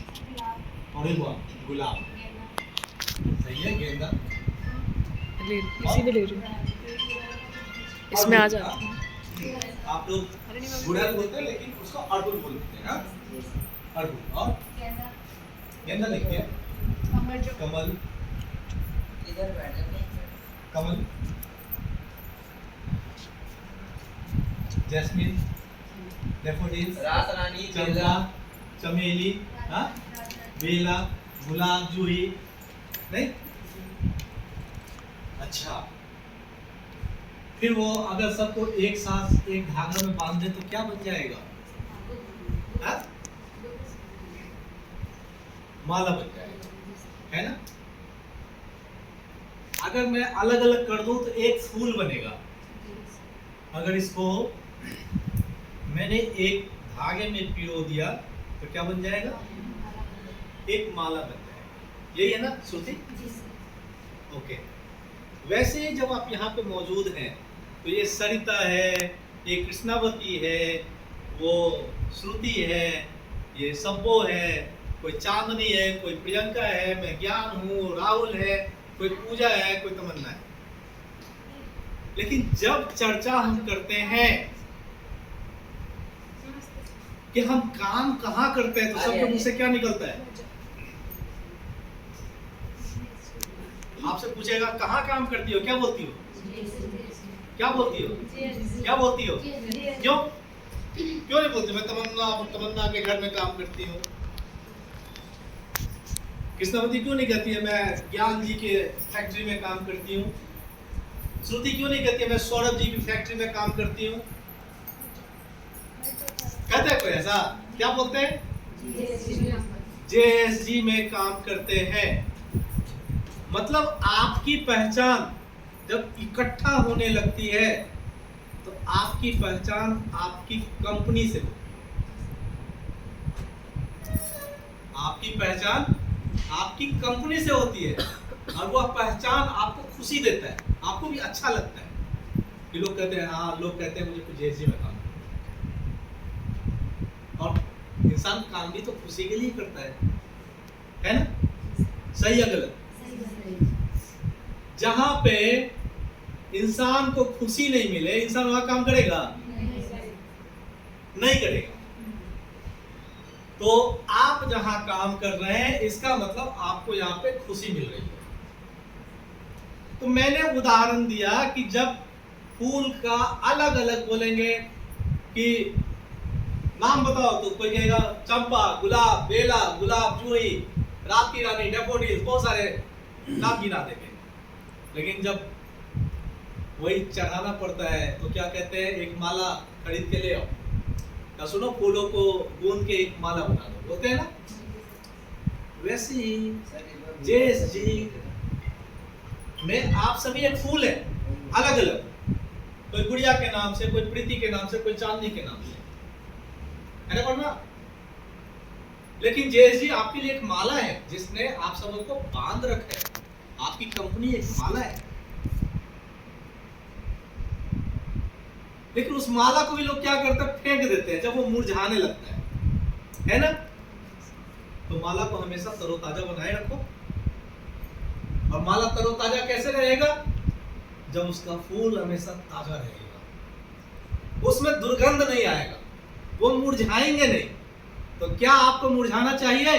और गुलाब सही है, गेंदा इसी में ले रही हूँ, इसमें आ जाती है। आप लोग गुड़हल बोलते हैं लेकिन उसको अड़हुल बोलते हैं। हाँ, अड़हुल और गेंदा लिखिए, कमल, कमल, जैस्मिन, डैफोडिल, रात रानी, चंपा, चमेली, हाँ, बेला, गुलाब, जूही, नहीं? अच्छा, फिर वो अगर सबको एक साथ एक धागा में बांध दे तो क्या बन जाएगा? हाँ? माला बन जाएगा, है ना? अगर मैं अलग अलग कर दूं तो एक फूल बनेगा। अगर इसको मैंने एक धागे में पिरो दिया तो क्या बन जाएगा? एक माला बन जाएगा। यही है ना श्रुति? ओके। वैसे ही जब आप यहाँ पे मौजूद हैं तो ये सरिता है, ये कृष्णावती है, वो श्रुति है, ये सब्बो है, कोई चांदनी है, कोई प्रियंका है, मैं ज्ञान हूँ, राहुल है, कोई पूजा है, कोई तमन्ना है। लेकिन जब चर्चा हम करते हैं कि हम काम कहाँ करते हैं तो सबके मुंह से क्या निकलता है? आपसे पूछेगा कहाँ काम करती हो, क्या बोलती हो? क्या बोलती हो? क्या बोलती हो? क्यों क्यों नहीं बोलती? मैं तमन्ना के घर में काम करती हूँ। कृष्णावती क्यों नहीं कहती है मैं ज्ञान जी के फैक्ट्री में काम करती हूँ? श्रुति क्यों नहीं कहती है मैं सौरभ जी की फैक्ट्री में काम करती हूँ? कहते हैं कोई ऐसा? क्या बोलते हैं? JSG में काम करते हैं। मतलब आपकी पहचान जब इकट्ठा होने लगती है तो आपकी पहचान आपकी कंपनी से होती है। आपकी पहचान आपकी कंपनी से होती है और वह पहचान आपको खुशी देता है, आपको भी अच्छा लगता है कि लोग कहते हैं हाँ, लोग कहते हैं मुझे कुछ JSG में काम। और इंसान काम भी तो खुशी के लिए करता है ना? सही या गलत? जहां पे इंसान को खुशी नहीं मिले इंसान वहां काम करेगा? नहीं करेगा। तो आप जहां काम कर रहे हैं इसका मतलब आपको यहाँ पे खुशी मिल रही है। तो मैंने उदाहरण दिया कि जब फूल का अलग अलग बोलेंगे कि नाम बताओ तो कोई कहेगा चंपा, गुलाब, बेला, गुलाब, जूही, रात की रानी, डैफोडिल, बहुत सारे नाम गिना देंगे। लेकिन जब वही चढ़ाना पड़ता है तो क्या कहते हैं? एक माला खरीद के ले आओ, या सुनो फूलों को गूंद के एक माला बना दो, बोलते हैं ना? वैसे ही JSG में आप सभी एक फूल है, अलग अलग, कोई गुड़िया के नाम से, कोई प्रीति के नाम से, कोई चांदनी के नाम से, है ना? पढ़ना। लेकिन JSG आपके लिए एक माला है जिसने आप सबको बांध रखा है। आपकी कंपनी एक माला है, लेकिन उस माला को भी लोग क्या करते हैं? फेंक देते हैं जब वो मुरझाने लगता है ना? तो माला को हमेशा तरोताजा बनाए रखो। और माला तरोताजा कैसे रहेगा? जब उसका फूल हमेशा ताजा रहेगा, उसमें दुर्गंध नहीं आएगा, वो मुरझाएंगे नहीं। तो क्या आपको मुरझाना चाहिए?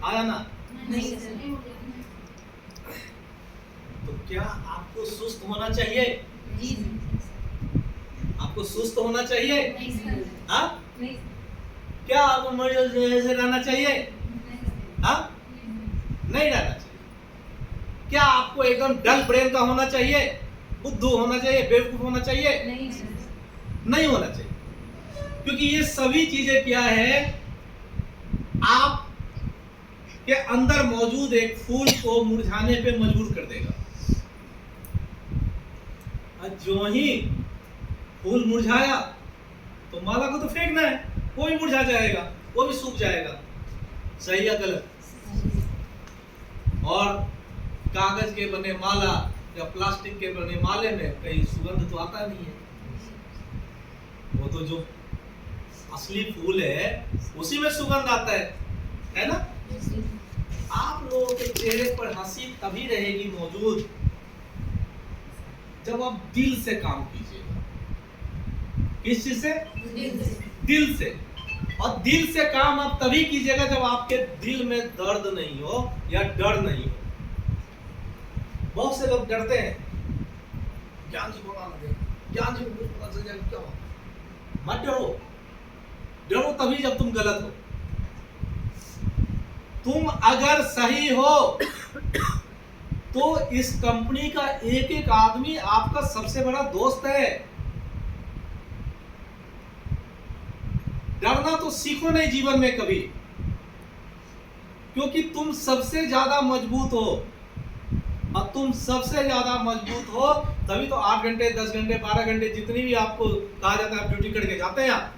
आया ना? तो क्या आपको सुस्त होना चाहिए? आपको सुस्त होना चाहिए? हाँ? क्या आपको मर्द जैसे रहना चाहिए? हाँ? नहीं रहना चाहिए। क्या आपको एकदम डल ब्रेन का होना चाहिए? बुद्धू होना चाहिए? बेवकूफ होना चाहिए? नहीं होना चाहिए। क्योंकि ये सभी चीजें क्या है? आप के अंदर मौजूद एक फूल को मुरझाने पे मजबूर कर देगा। जो ही फूल मुरझाया तो माला को तो फेंकना है, वो भी मुरझा जाएगा, वो भी सूख जाएगा। सही या गलत? और कागज के बने माला या प्लास्टिक के बने माले में कहीं सुगंध तो आता नहीं है। वो तो जो असली फूल है उसी में सुगंध आता है। है ना? आप लोगों के चेहरे पर हंसी तभी रहेगी मौजूद जब आप दिल से काम कीजिएगा। किस चीज से? दिल से। और दिल से काम आप तभी कीजिएगा जब आपके दिल में दर्द नहीं हो या डर नहीं हो। बहुत से लोग डरते हैं, ज्ञान जी बोला लगे, ज्ञान जी को पता चल जाएगा क्या होगा। मत डरो, डरो तभी जब तुम गलत हो। तुम अगर सही हो तो इस कंपनी का एक एक आदमी आपका सबसे बड़ा दोस्त है। डरना तो सीखो नहीं जीवन में कभी, क्योंकि तुम सबसे ज्यादा मजबूत हो। और तुम सबसे ज्यादा मजबूत हो तभी तो 8 घंटे 10 घंटे 12 घंटे जितनी भी आपको कहा जाता है आप ड्यूटी करके जाते हैं आप।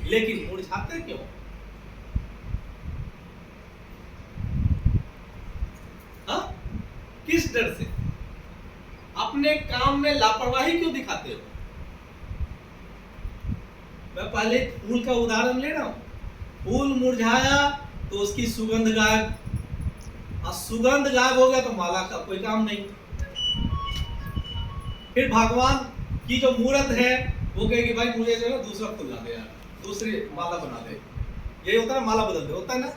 लेकिन मुरझाते क्यों? हाँ? किस डर से? अपने काम में लापरवाही क्यों दिखाते हो? मैं पहले फूल का उदाहरण ले रहा हूं। फूल मुरझाया तो उसकी सुगंध गायब, और सुगंध गायब हो गया तो माला का कोई काम नहीं। फिर भगवान की जो मूर्त है वो कहेगी भाई मुझे जो है दूसरा फूल ला दे यार, दूसरी माला बना दे। यही होता है, माला बदलते होता है ना।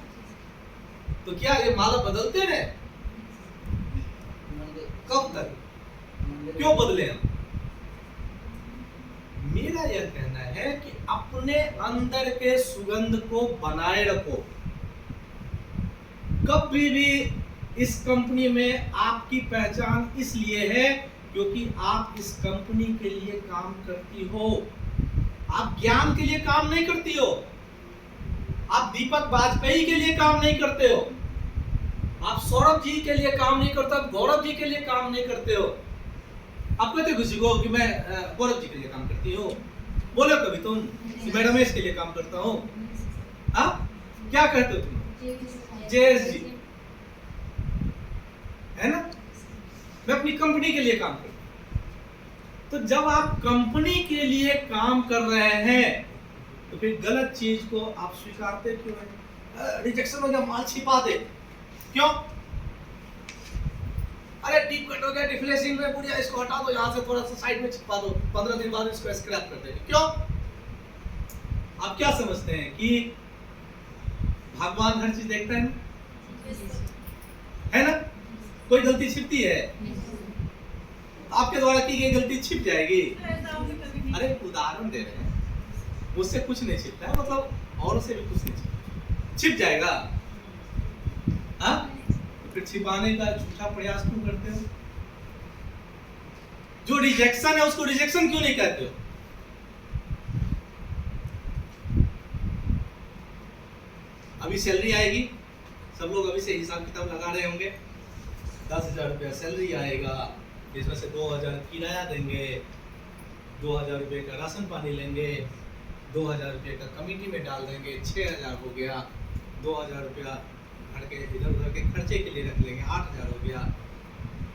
तो क्या ये माला बदलते रहे? कब तक? क्यों बदले हम? मेरा यह कहना है कि अपने अंदर के सुगंध को बनाए रखो। कभी भी इस कंपनी में आपकी पहचान इसलिए है क्योंकि आप इस कंपनी के लिए काम करती हो। आप ज्ञान के लिए काम नहीं करती हो, आप दीपक वाजपेयी के लिए काम नहीं करते हो, आप सौरभ जी के लिए काम नहीं करते, आप गौरव जी के लिए काम नहीं करते हो। आप कहते किसी को कि मैं गौरव जी के लिए काम करती हूँ, बोलो कभी तुम कि मैं रमेश के लिए काम करता हूँ? क्या कहते हो तुम? जयेश जी, है ना? मैं अपनी कंपनी के लिए काम करता हूँ। तो जब आप कंपनी के लिए काम कर रहे हैं तो फिर गलत चीज को आप स्वीकारते क्यों हैं? रिजेक्शन हो गया, माल छिपा दे, क्यों? अरे डीप कट हो गया, डिफ्लेसिंग में बुढ़िया, इसको हटा दो, यहाँ से थोड़ा सा साइड में छिपा दो, 15 दिन बाद इसको स्क्रैप कर देंगे, क्यों? आप क्या समझते हैं कि भगवान हर चीज देखता है ना? कोई गलती छिपती है? आपके द्वारा की गई गलती छिप जाएगी? अरे उदाहरण दे रहे हैं, मुझसे कुछ नहीं छिपता है, मतलब औरों से भी कुछ नहीं छिप जाएगा। हाँ? फिर छिपाने का झूठा प्रयास क्यों करते हो? जो रिजेक्शन है उसको रिजेक्शन क्यों नहीं कहते हो? अभी सैलरी आएगी, सब लोग अभी से हिसाब किताब लगा रहे होंगे। 10,000 रुपया सैलरी आएगा, इसमें से 2,000 किराया देंगे, 2,000 रुपये का राशन पानी लेंगे, 2,000 रुपये का कमेटी में डाल देंगे, 6,000 हो गया, 2,000 रुपया घर के इधर उधर के खर्चे के लिए रख लेंगे, 8,000 हो गया।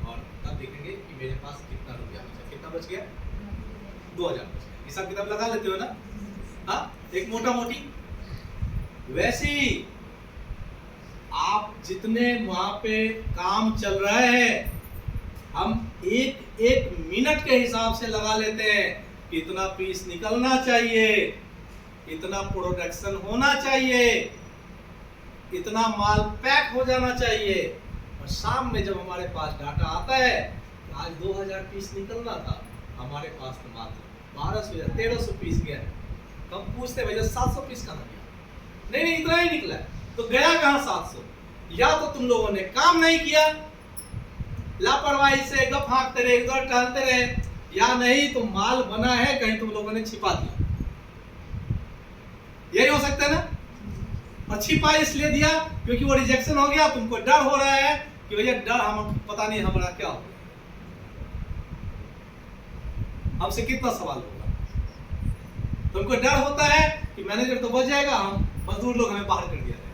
और तब देखेंगे कि मेरे पास कितना रुपया बचा, कितना बच गया? 2,000 बच गया। हिसाब किताब लगा लेते हो ना? हाँ, एक मोटा मोटी। वैसे ही आप जितने वहां पे काम चल रहे हैं, हम एक एक मिनट के हिसाब से लगा लेते हैं कि इतना पीस निकलना चाहिए, इतना प्रोडक्शन होना चाहिए, इतना माल पैक हो जाना चाहिए। और शाम में जब हमारे पास डाटा आता है तो आज 2,000 पीस निकलना था, हमारे पास तो मात्र 1200 या 1300 पीस गया। कब पूछते भैया 700 पीस कहाँ गया? नहीं इतना ही निकला। तो गया कहाँ 700? या तो तुम लोगों ने काम नहीं किया, लापरवाही से गप हाँकते रहे, इधर टहलते रहे, या नहीं तो माल बना है कहीं तुम लोगों ने छिपा दिया। यही हो सकता है ना? और छिपा इसलिए दिया क्योंकि वो रिजेक्शन हो गया, तुमको डर हो रहा है कि भैया डर हम पता नहीं हमारा क्या होगा, हमसे कितना सवाल होगा। तुमको डर होता है कि मैनेजर तो बच जाएगा, हम मजदूर लोग हमें बाहर कर दिया जाएगा।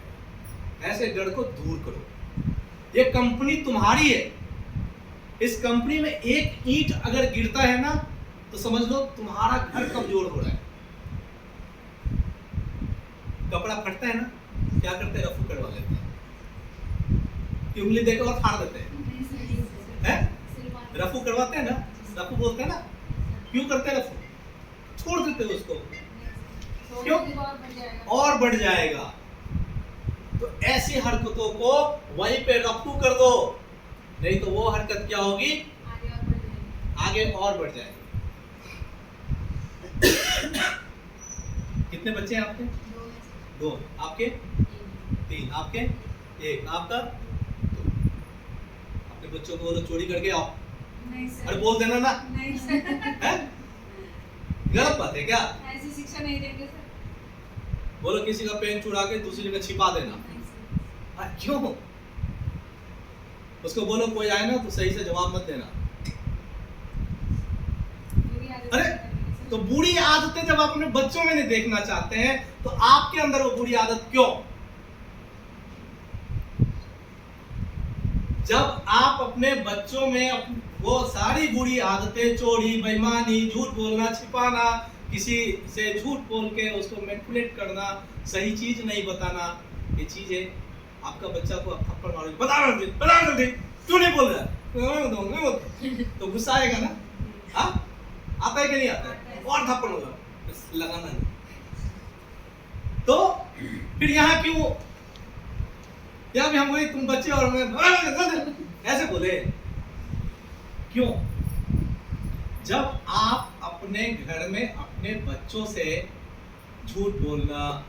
ऐसे डर को दूर करो। ये कंपनी तुम्हारी है, इस कंपनी में एक ईंट अगर गिरता है ना तो समझ लो तुम्हारा घर कमजोर हो रहा है। कपड़ा फटता है ना, क्या करते हैं, रफू करवा लेते हैं कि उंगली देकर और फाड़ देते हैं, रफू करवाते हैं ना, रफू बोलते हैं ना। क्यों करते हैं रफू? छोड़ देते हैं उसको, क्यों? और बढ़ जाएगा। तो ऐसी हरकतों को वहीं पे रफू कर दो, नहीं तो वो हरकत क्या होगी, आगे और बढ़ जाएगी। कितने बच्चे हैं आपके? 2। आपके 3, आपके 1, आपका 2। अपने बच्चों को बोलो चोरी करके आओ, अरे बोल देना ना, है गलत बात है क्या? ऐसी शिक्षा नहीं देंगे सर। बोलो किसी का पेन चुरा के दूसरी जगह छिपा देना, क्यों? उसको बोलो कोई आए ना तो सही से जवाब मत देना। अरे तो बुरी आदतें जब अपने बच्चों में नहीं देखना चाहते हैं तो आपके अंदर वो बुरी आदत क्यों? जब आप अपने बच्चों में वो सारी बुरी आदतें, चोरी, बेईमानी, झूठ बोलना, छिपाना, किसी से झूठ बोल के उसको मैनिपुलेट करना, सही चीज नहीं बताना, ये चीजें आपका बच्चा को आप थप्पड़ मारोगे, बता जल्दी क्यों नहीं बोल रहा, तो गुस्सा आएगा ना। हाँ, आता है कि नहीं आता है? और थप्पड़ लगाना नहीं। तो फिर यहाँ क्यों, या भी हम वही तुम बच्चे और मैं ऐसे बोले क्यों? जब आप अपने घर में अपने बच्चों से झूठ बोलना,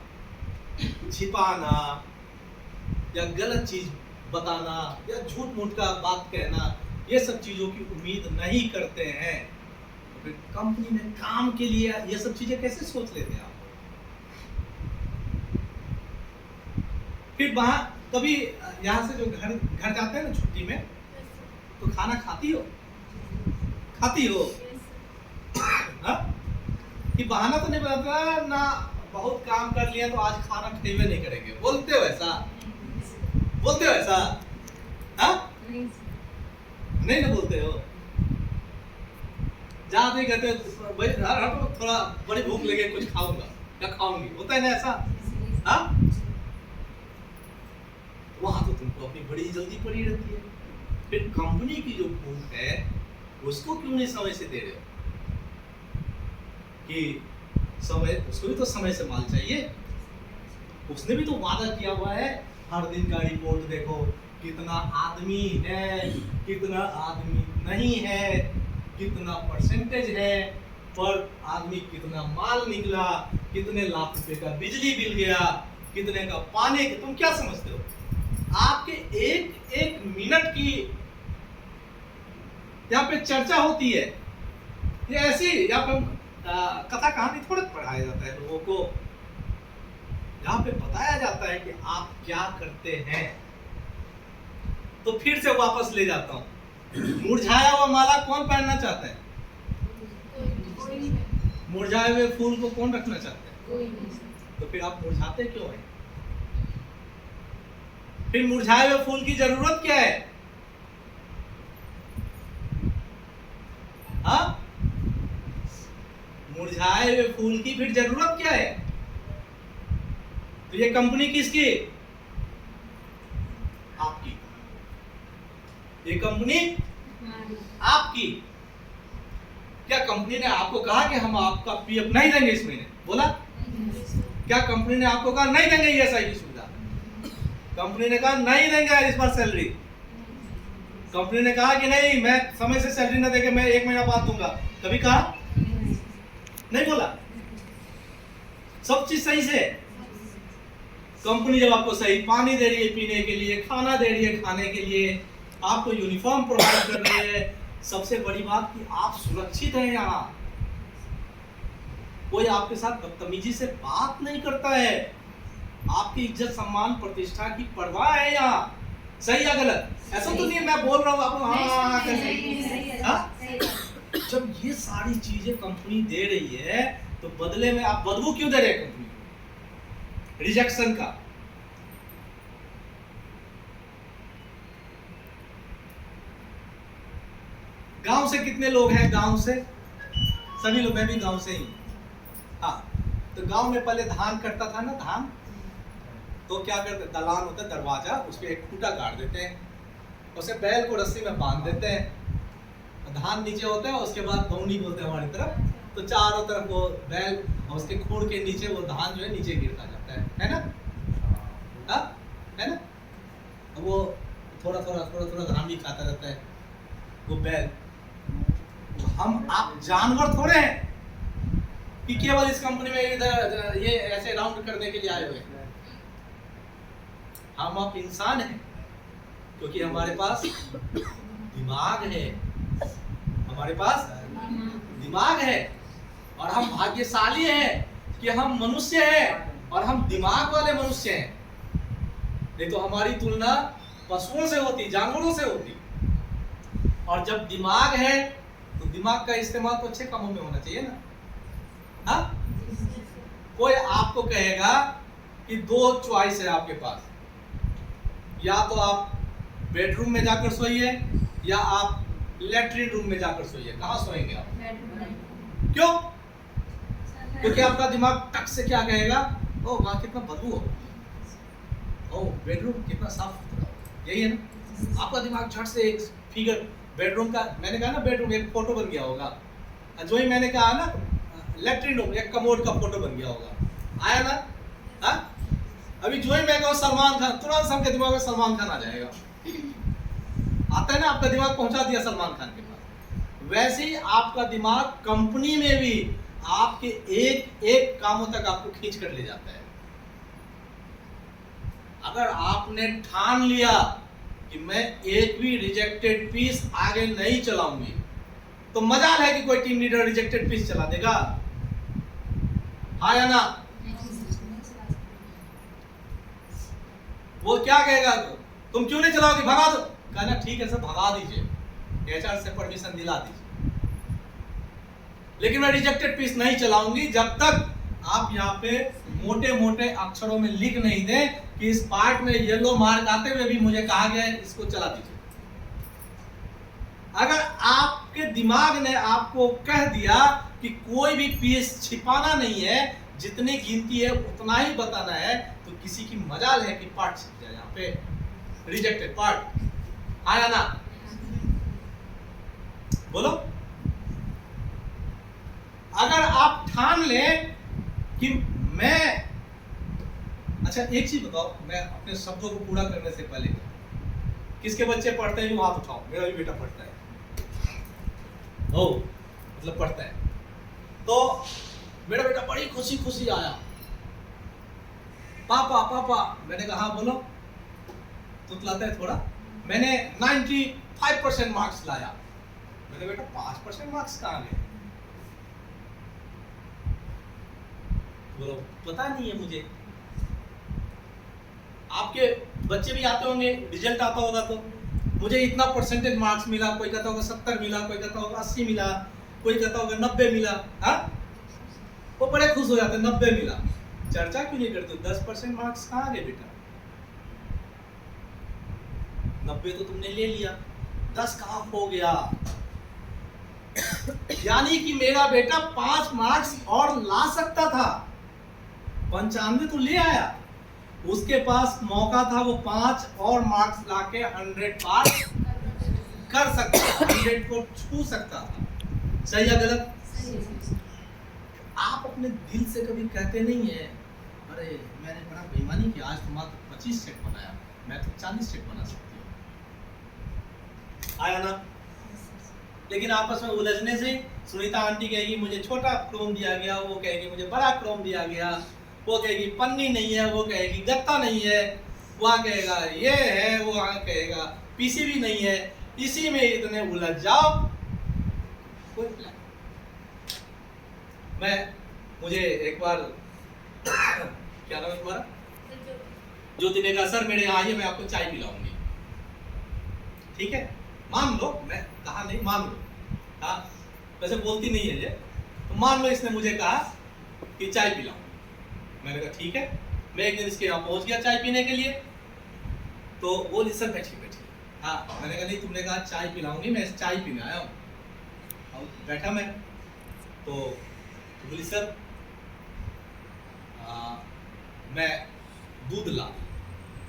छिपाना या गलत चीज बताना या झूठ मूठ का बात कहना, ये सब चीजों की उम्मीद नहीं करते हैं, तो फिर कंपनी में काम के लिए ये सब चीजें कैसे सोच लेते हैं आप? फिर वहां कभी यहाँ से जो घर जाते हैं ना छुट्टी में, तो खाना खाती हो हाँ? कि बहाना तो नहीं बताता ना, बहुत काम कर लिया तो आज खाना खाने नहीं करेंगे, बोलते हो ऐसा? हाँ? नहीं ना बोलते हो? जाते ही कहते हो थोड़ा बड़ी भूख लगे, कुछ खाऊंगा या खाऊंगी, होता है ना ऐसा? हाँ? वहां तो तुमको अपनी बड़ी जल्दी पड़ी रहती है। फिर कंपनी की जो भूख है उसको क्यों नहीं समय से दे रहे हो? कि समय, उसको भी तो समय से माल चाहिए, उसने भी तो वादा किया हुआ है, हर दिन का रिपोर्ट देखो, कितना आदमी है, कितना आदमी नहीं है, कितना परसेंटेज है पर आदमी, कितना माल निकला, कितने लाख रुपए का बिजली बिल गया, कितने का पानी। तुम क्या समझते हो? आपके एक एक मिनट की यहाँ पे चर्चा होती है, ये ऐसी यहाँ पे कथा कहानी थोड़ा पढ़ाया जाता है लोगों को, यहाँ पे बताया जाता है कि आप क्या करते हैं। तो फिर से वापस ले जाता हूँ, मुरझाया हुआ माला कौन पहनना चाहता है? मुरझाए हुए फूल को कौन रखना चाहता है? तो फिर आप मुरझाते क्यों हैं? फिर मुरझाए हुए फूल की जरूरत क्या है? हाँ? मुरझाए हुए फूल की फिर जरूरत क्या है? तो ये कंपनी किसकी? आपकी। ये कंपनी आपकी। क्या कंपनी ने आपको कहा कि हम आपका पीएफ नहीं देंगे इस महीने? बोला? क्या कंपनी ने आपको कहा नहीं देंगे ईएसआई की सुविधा? कंपनी ने कहा नहीं देंगे इस बार सैलरी। कंपनी ने कहा कि नहीं, मैं समय से सैलरी ना देके मैं 1 महीना बाद दूंगा, कभी कहा? नहीं बोला। सब चीज सही से। कंपनी जब आपको सही पानी दे रही है पीने के लिए, खाना दे रही है खाने के लिए, आपको यूनिफॉर्म प्रोवाइड कर रही है, सबसे बड़ी बात कि आप सुरक्षित हैं, यहाँ कोई आपके साथ बदतमीजी से बात नहीं करता है, आपकी इज्जत सम्मान प्रतिष्ठा की परवाह है यहाँ। सही या गलत? ऐसा तो नहीं है मैं बोल रहा हूँ आपको हाँ? जब ये सारी चीजें कंपनी दे रही है तो बदले में आप बदबू क्यों दे रहे हैं कंपनी को? रिजेक्शन का। गांव से कितने लोग हैं? गांव से सभी लोग, मैं भी गांव से ही। हाँ, तो गांव में पहले धान कटता था ना, धान तो क्या करते हैं, दलान होता है दरवाजा, उस पर एक खूंटा गाड़ देते हैं, उसे बैल को रस्सी में बांध देते हैं, धान नीचे होता है, उसके बाद गौनी बोलते हैं हमारी तरफ, तो चारों तरफ वो बैल और उसके खूंट के नीचे वो धान जो है नीचे गिरता जाता है ना, हाँ है ना, वो थोड़ा थोड़ा धान भी खाता रहता है वो बैल। हम आप जानवर थोड़े हैं कि केवल इस कंपनी में इधर ये ऐसे राउंड करने के लिए आए हुए हैं। हम आप इंसान हैं क्योंकि हमारे पास दिमाग है, हमारे पास दिमाग है, और हम भाग्यशाली हैं कि हम मनुष्य हैं और हम दिमाग वाले मनुष्य हैं। नहीं तो हमारी तुलना पशुओं से होती, जानवरों से होती। और जब दिमाग है तो दिमाग का इस्तेमाल तो अच्छे कामों में होना चाहिए ना, हाँ? कोई आपको कहेगा कि दो चॉइस है आपके पास, या तो आप बेडरूम में जाकर सोइए या आप लेटरिन रूम में जाकर सोइए। कहाँ सोएंगे आप? क्यों? क्योंकि आपका दिमाग टक से क्या कहेगा, ओ वहां कितना बदबू हो, ओ बेडरूम कितना साफ सुथरा, यही है ना। आपका दिमाग झट से एक फिगर बेडरूम का, मैंने कहा ना बेडरूम एक फोटो बन गया होगा, जो ही मैंने कहा ना लेटरिन रूम एक कमोड का फोटो बन गया होगा, आया ना, हाँ? अभी जो ही मैं कहूँ सलमान खान, तुरंत सबके दिमाग में सलमान खान आ जाएगा, आता है ना, आपका दिमाग पहुंचा दिया सलमान खान के पास। वैसे ही आपका दिमाग कंपनी में भी आपके एक एक कामों तक आपको खींच कर ले जाता है। अगर आपने ठान लिया कि मैं एक भी रिजेक्टेड पीस आगे नहीं चलाऊंगी, तो मजाल है कि कोई टीम लीडर रिजेक्टेड पीस चला देगा, हाँ या ना? वो क्या कहेगा, तुम क्यों नहीं चलाओगे, भगा दो। कहना ठीक है सर भगा दीजिए, एचआर से परमिशन दिला दीजिए, लेकिन मैं रिजेक्टेड पीस नहीं चलाऊंगी जब तक आप यहाँ पे मोटे मोटे अक्षरों में लिख नहीं दें कि इस पार्ट में येलो मार्क आते हुए भी मुझे कहा गया है इसको चला दीजिए। अगर आपके दिमाग ने आपको कह दिया कि कोई भी पीस छिपाना नहीं है, जितनी गिनती है उतना ही बताना है, तो किसी की मजाल है कि पार्ट छिप जाए यहाँ पे, रिजेक्टेड पार्ट, आया ना? बोलो। अगर आप ठान लें कि मैं, अच्छा एक चीज बताओ, मैं अपने शब्दों को पूरा करने से पहले, किसके बच्चे पढ़ते हैं हाथ उठाओ, मेरा भी बेटा पढ़ता है, ओ मतलब पढ़ता है, तो मेरा बेटा बड़ी खुशी खुशी आया, पापा पापा, मैंने कहा हाँ बोलो, तुतलाता है थोड़ा, मैंने 95% मार्क्स लाया। मेरे बेटा 5% मार्क्स कहाँ गए? बोलो पता नहीं है मुझे। आपके बच्चे भी आते होंगे, रिजल्ट आता होगा तो मुझे इतना परसेंटेज मार्क्स मिला, कोई कहता होगा 70 मिला, कोई कहता होगा 80 मिला, कोई कहता होगा 90 मिला, हाँ? वो बड़े खुश हो जाते हैं 90 मिला। चर्चा क्यों नहीं करते 10% मार्क्स कहाँ गए बेटा? 90 तो तुमने ले लिया, 10 कहाँ हो गया? यानी कि मेरा बेटा 5 मार्क्स और ला सकता था, 95 तो ले आया, उसके पास मौका था वो 5 और मार्क्स लाके 100 पार कर सकता था, 100 को छू सकता था। सही या गलत? आप अपने दिल से कभी कहते नहीं है अरे मैंने बड़ा बेईमानी किया, आज तो मात्र 25 सेट बनाया, मैं तो 40 सेट बना सकती हूँ, आया ना? लेकिन आपस में उलझने से सुनीता आंटी कहेगी मुझे छोटा क्रोम दिया गया, वो कहेगी मुझे बड़ा क्रोम दिया गया, वो कहेगी पन्नी नहीं है, वो कहेगी गत्ता नहीं है, वहाँ कहेगा ये है, वो वहाँ कहेगा पीसीबी नहीं है, इसी में इतने उलझ जाओ, कोई प्लान। मुझे एक बार क्या नाम है तुम्हारा? ज्योति ने कहा सर मेरे यहाँ आइए, मैं आपको चाय पिलाऊंगी, ठीक है? मान लो, मैं कहा नहीं, मान लो, हाँ वैसे बोलती नहीं है ये, तो मान लो इसने मुझे कहा कि चाय पिलाऊं, मैंने कहा ठीक है। मैं एक दिन इसके यहाँ पहुंच गया चाय पीने के लिए, तो वो सर बैठी बैठी, हाँ मैंने कहा नहीं तुमने कहा चाय पिलाऊंगी, मैं चाय पीने आया हूँ। और बैठा मैं, तो बोली सर मैं दूध ला,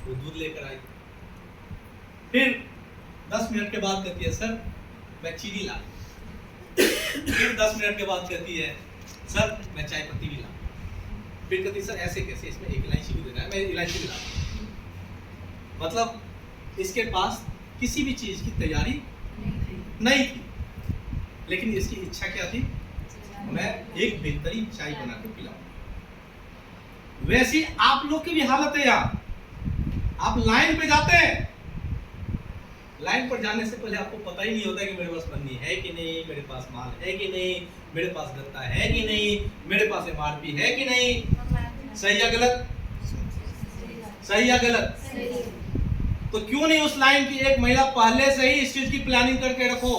वो दूध लेकर आई। फिर 10 मिनट के बाद कहती है सर मैं चीनी ला। फिर 10 मिनट के बाद कहती है सर मैं चाय पत्ती भी ला। फिर कहती है सर ऐसे कैसे, इसमें एक इलायची भी देना है, मैं इलायची भी ला। मतलब इसके पास किसी भी चीज की तैयारी नहीं थी, लेकिन इसकी इच्छा क्या थी, मैं एक बेहतरीन चाय बना के पिलाऊं। वैसी आप लोग की भी हालत है यार। आप लाइन पे जाते हैं, लाइन पर जाने से पहले आपको पता ही नहीं होता कि मेरे पास पन्नी है कि नहीं, मेरे पास माल है कि नहीं, मेरे पास गत्ता है कि नहीं, मेरे पास एमआरपी है कि नहीं। सही या गलत, सही या गलत। तो क्यों नहीं उस लाइन की एक महिला पहले से ही इस चीज की प्लानिंग करके रखो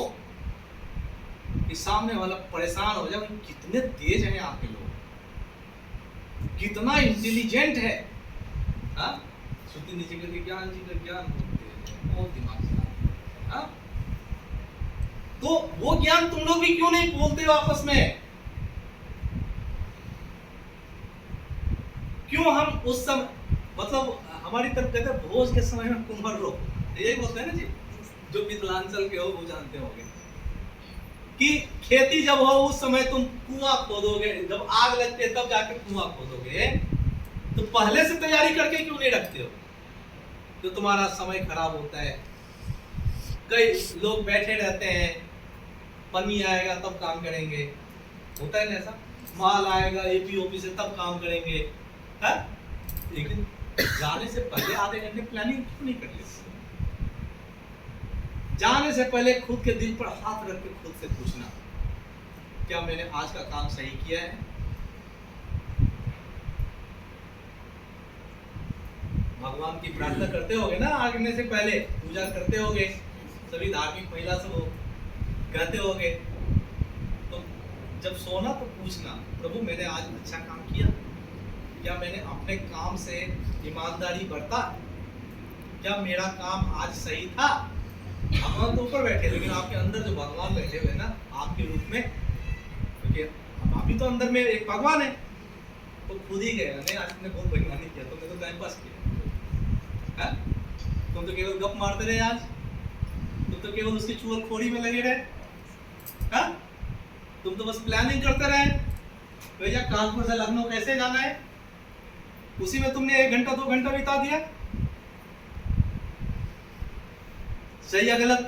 कि सामने वाला परेशान हो जाए। कितने तेज हैं आपके लोग, कितना इंटेलिजेंट है। हाँ, श्रुति नीचे करके ज्ञान जी का ज्ञान बहुत दिमाग चला। हाँ, तो वो ज्ञान तुम लोग भी क्यों नहीं बोलते हो आपस में? क्यों हम उस समय, मतलब हमारी तरफ कहते हैं भोज के समय में कुंभर रो, यही बोलते हैं ना जी, जो मिथिलांचल के हो वो जानते होंगे कि खेती जब हो उस समय तुम कुआं खोदोगे, जब आग लगती है तब जाकर कुआं खोदोगे, तो पहले से तैयारी करके क्यों नहीं रखते हो? तो तुम्हारा समय खराब होता है। कई लोग बैठे रहते हैं, पन्नी आएगा तब काम करेंगे, होता है ना ऐसा, माल आएगा एपीओपी से तब काम करेंगे। है? लेकिन जाने से पहले आधे घंटे प्लानिंग क्यों नहीं कर लेते? जाने से पहले खुद के दिल पर हाथ रख के खुद से पूछना, क्या मैंने आज का काम सही किया है? भगवान की प्रार्थना करते होगे ना, आगने से पहले पूजा करते होगे, सभी धार्मिक महिला से वो कहते होगे। तो जब सोना तो पूछना, प्रभु मैंने आज अच्छा काम किया, क्या मैंने अपने काम से ईमानदारी बरता, क्या मेरा काम आज सही था? भगवान तो ऊपर बैठे, लेकिन आपके अंदर जो भगवान बैठे हुए ना आपके रूप में, क्योंकि आप भी तो अंदर में एक भगवान है, तो खुद ही गए नहीं आज तुमने बहुत बेईमानी किया, तुमने तो टाइम पास किया है? तुम तो केवल गप मारते रहे, आज तुम तो केवल उसकी चुगलखोरी में लगे रहे। हाँ, तुम तो बस प्लानिंग करते रहे, भैया कानपुर से लखनऊ कैसे जाना है, उसी में तुमने 1 घंटा 2 घंटा बिता दिया। सही या गलत?